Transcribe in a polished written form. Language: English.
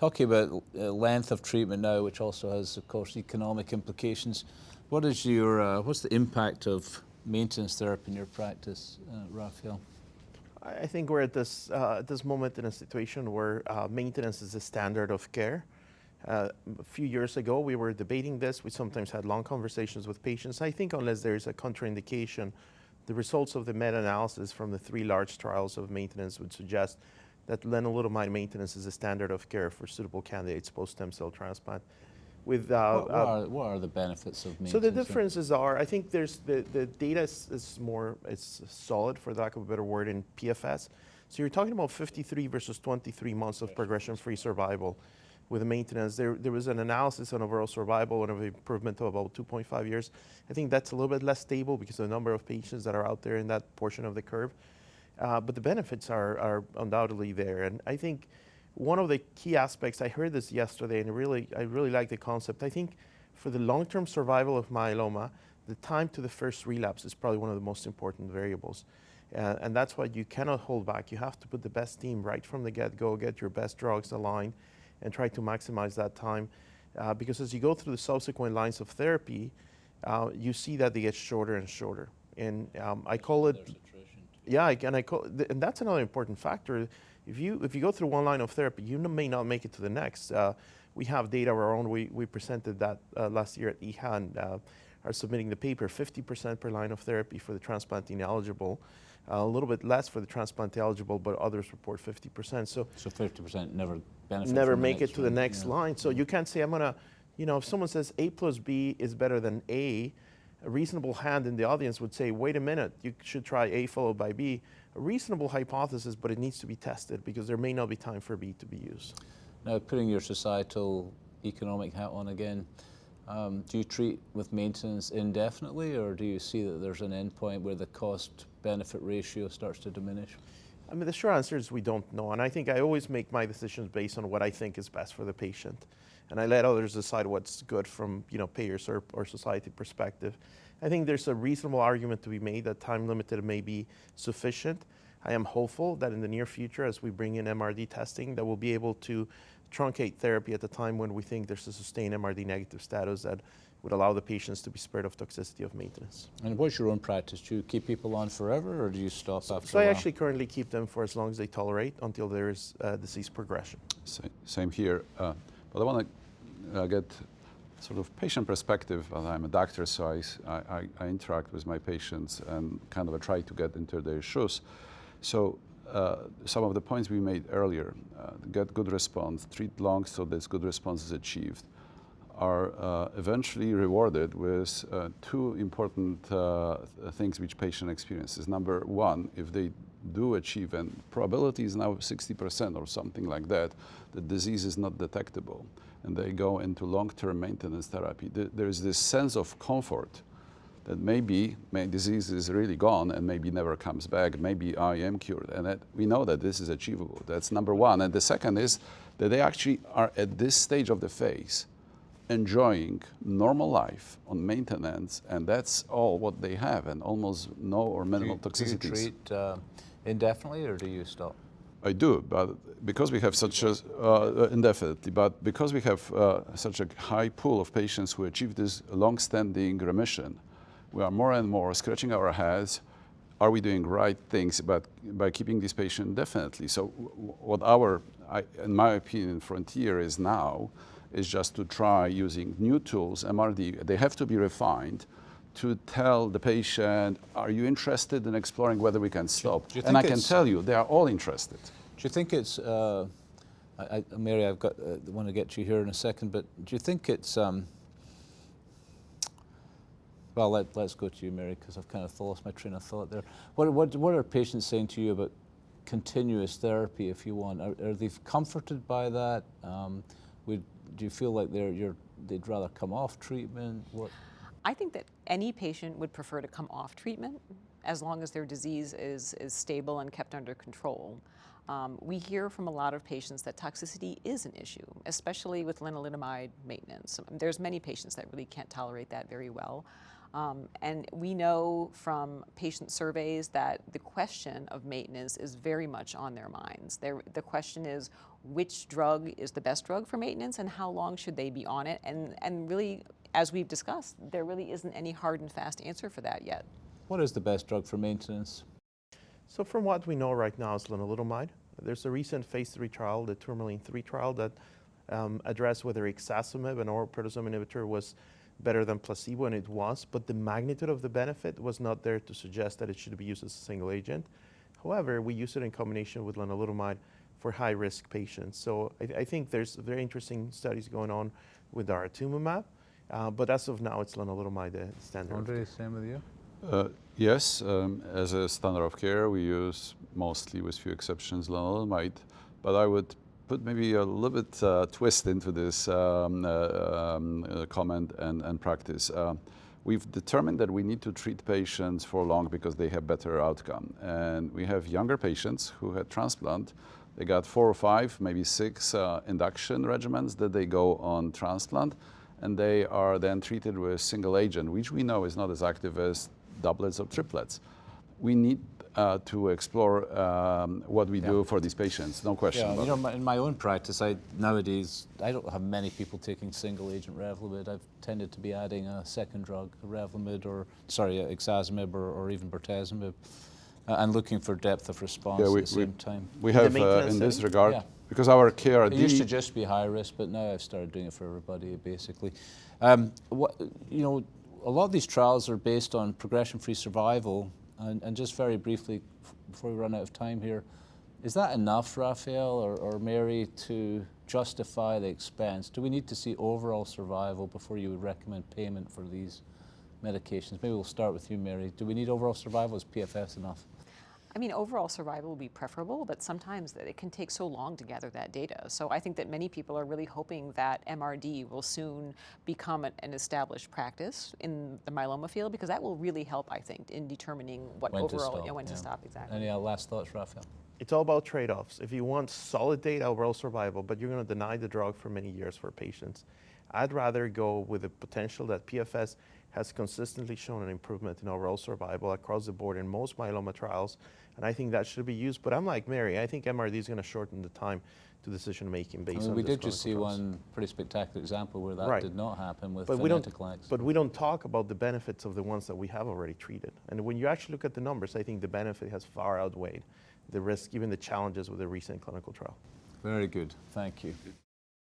talking about length of treatment now, which also has, of course, economic implications. What's the impact of maintenance therapy in your practice, Raphael? I think we're at this moment in a situation where maintenance is the standard of care. A few years ago, we were debating this. We sometimes had long conversations with patients. I think unless there's a contraindication, the results of the meta-analysis from the 3 large trials of maintenance would suggest that lenalidomide maintenance is a standard of care for suitable candidates post-stem cell transplant. What are the benefits of maintenance? So the differences are, I think there's the data is more, it's solid, for lack of a better word, in PFS. So you're talking about 53 versus 23 months of progression-free survival with maintenance. There was an analysis on overall survival and an improvement of about 2.5 years. I think that's a little bit less stable because of the number of patients that are out there in that portion of the curve. But the benefits are undoubtedly there. And I think one of the key aspects, I heard this yesterday, and I really like the concept. I think for the long-term survival of myeloma, the time to the first relapse is probably one of the most important variables. And that's why you cannot hold back. You have to put the best team right from the get-go, get your best drugs aligned, and try to maximize that time. Because as you go through the subsequent lines of therapy, you see that they get shorter and shorter. And I call it, yeah, and that's another important factor. If you go through one line of therapy, you may not make it to the next. We have data of our own. We presented that last year at EHA and are submitting the paper, 50% per line of therapy for the transplant ineligible, a little bit less for the transplant eligible, but others report 50%. So 50% never benefit. Never make it to the next line. So you can't say, I'm gonna, if someone says A plus B is better than A reasonable hand in the audience would say, wait a minute, you should try A followed by B. A reasonable hypothesis, but it needs to be tested because there may not be time for B to be used. Now, putting your societal economic hat on again, do you treat with maintenance indefinitely, or do you see that there's an endpoint where the cost-benefit ratio starts to diminish? I mean, the short answer is we don't know, and I think I always make my decisions based on what I think is best for the patient, and I let others decide what's good from payers or society perspective. I think there's a reasonable argument to be made that time limited may be sufficient. I am hopeful that in the near future, as we bring in MRD testing, that we'll be able to truncate therapy at the time when we think there's a sustained MRD negative status that would allow the patients to be spared of toxicity of maintenance. And what's your own practice? Do you keep people on forever, or do you stop after a while? So I actually currently keep them for as long as they tolerate until there is disease progression. Same here. But I want to get sort of patient perspective. I'm a doctor, so I interact with my patients and kind of try to get into their shoes. So some of the points we made earlier, get good response, treat long so this good response is achieved, are eventually rewarded with 2 important things which patient experiences. Number one, if they do achieve, and probability is now 60% or something like that, the disease is not detectable, and they go into long-term maintenance therapy. There is this sense of comfort that maybe my disease is really gone and maybe never comes back, maybe I am cured, and that we know that this is achievable. That's number one. And the second is that they actually are at this stage of the phase enjoying normal life on maintenance, and that's all what they have, and almost no or minimal toxicities. Do you treat indefinitely, or do you stop? I do, but because we have such a, indefinitely, but because we have such a high pool of patients who achieve this long-standing remission, we are more and more scratching our heads. Are we doing right things by keeping this patient indefinitely? So what in my opinion, frontier is now is just to try using new tools, MRD. They have to be refined to tell the patient, are you interested in exploring whether we can stop? And I can tell you, they are all interested. Do you think it's, Mary, I want to get to you here in a second, but do you think it's, well, let's go to you, Mary, because I've kind of lost my train of thought there. What are patients saying to you about continuous therapy, if you want? Are they comforted by that? Do you feel like they'd rather come off treatment? I think that any patient would prefer to come off treatment as long as their disease is stable and kept under control. We hear from a lot of patients that toxicity is an issue, especially with lenalidomide maintenance. There's many patients that really can't tolerate that very well. And we know from patient surveys that the question of maintenance is very much on their minds. The question is, which drug is the best drug for maintenance and how long should they be on it. And really, as we've discussed, there really isn't any hard and fast answer for that yet. What is the best drug for maintenance? So from what we know right now is lenalidomide. There's a recent phase 3 trial, the Tourmaline 3 trial, that addressed whether ixazomib, an oral proteasome inhibitor, was better than placebo, and it was, but the magnitude of the benefit was not there to suggest that it should be used as a single agent. However, we use it in combination with lenalidomide for high-risk patients. So I think there's very interesting studies going on with daratumumab, but as of now, it's lenalidomide the standard. Andre, same with you? Yes, as a standard of care, we use mostly, with few exceptions, lenalidomide. But I would put maybe a little bit twist into this comment and practice. We've determined that we need to treat patients for long because they have better outcome. And we have younger patients who had transplant. They got 4 or 5, maybe 6 induction regimens that they go on transplant. And they are then treated with single agent, which we know is not as active as doublets or triplets. We need to explore what we do for these patients, no question. Yeah, you know, in my own practice, nowadays, I don't have many people taking single agent Revlimid. I've tended to be adding a second drug, Revlimid, ixazomib, or even bortezomib, and looking for depth of response at the same time. We have, in this regard, because our KRD... It used to just be high risk, but now I've started doing it for everybody, basically. You know, a lot of these trials are based on progression-free survival, and just very briefly, before we run out of time here, is that enough, Raphael or Mary, to justify the expense? Do we need to see overall survival before you would recommend payment for these medications? Maybe we'll start with you, Mary. Do we need overall survival? Is PFS enough? I mean, overall survival will be preferable, but sometimes it can take so long to gather that data. So I think that many people are really hoping that MRD will soon become an established practice in the myeloma field, because that will really help, I think, in determining what when to stop, exactly. Any last thoughts, Raphael? It's all about trade-offs. If you want solid data, overall survival, but you're going to deny the drug for many years for patients, I'd rather go with the potential that PFS has consistently shown an improvement in overall survival across the board in most myeloma trials, and I think that should be used. But I'm like Mary, I think MRD is going to shorten the time to decision-making based on we this did just see trials. one pretty spectacular example where that did not happen with but venetoclax. But we don't talk about the benefits of the ones that we have already treated. And when you actually look at the numbers, I think the benefit has far outweighed the risk, even the challenges with the recent clinical trial. Very good. Thank you.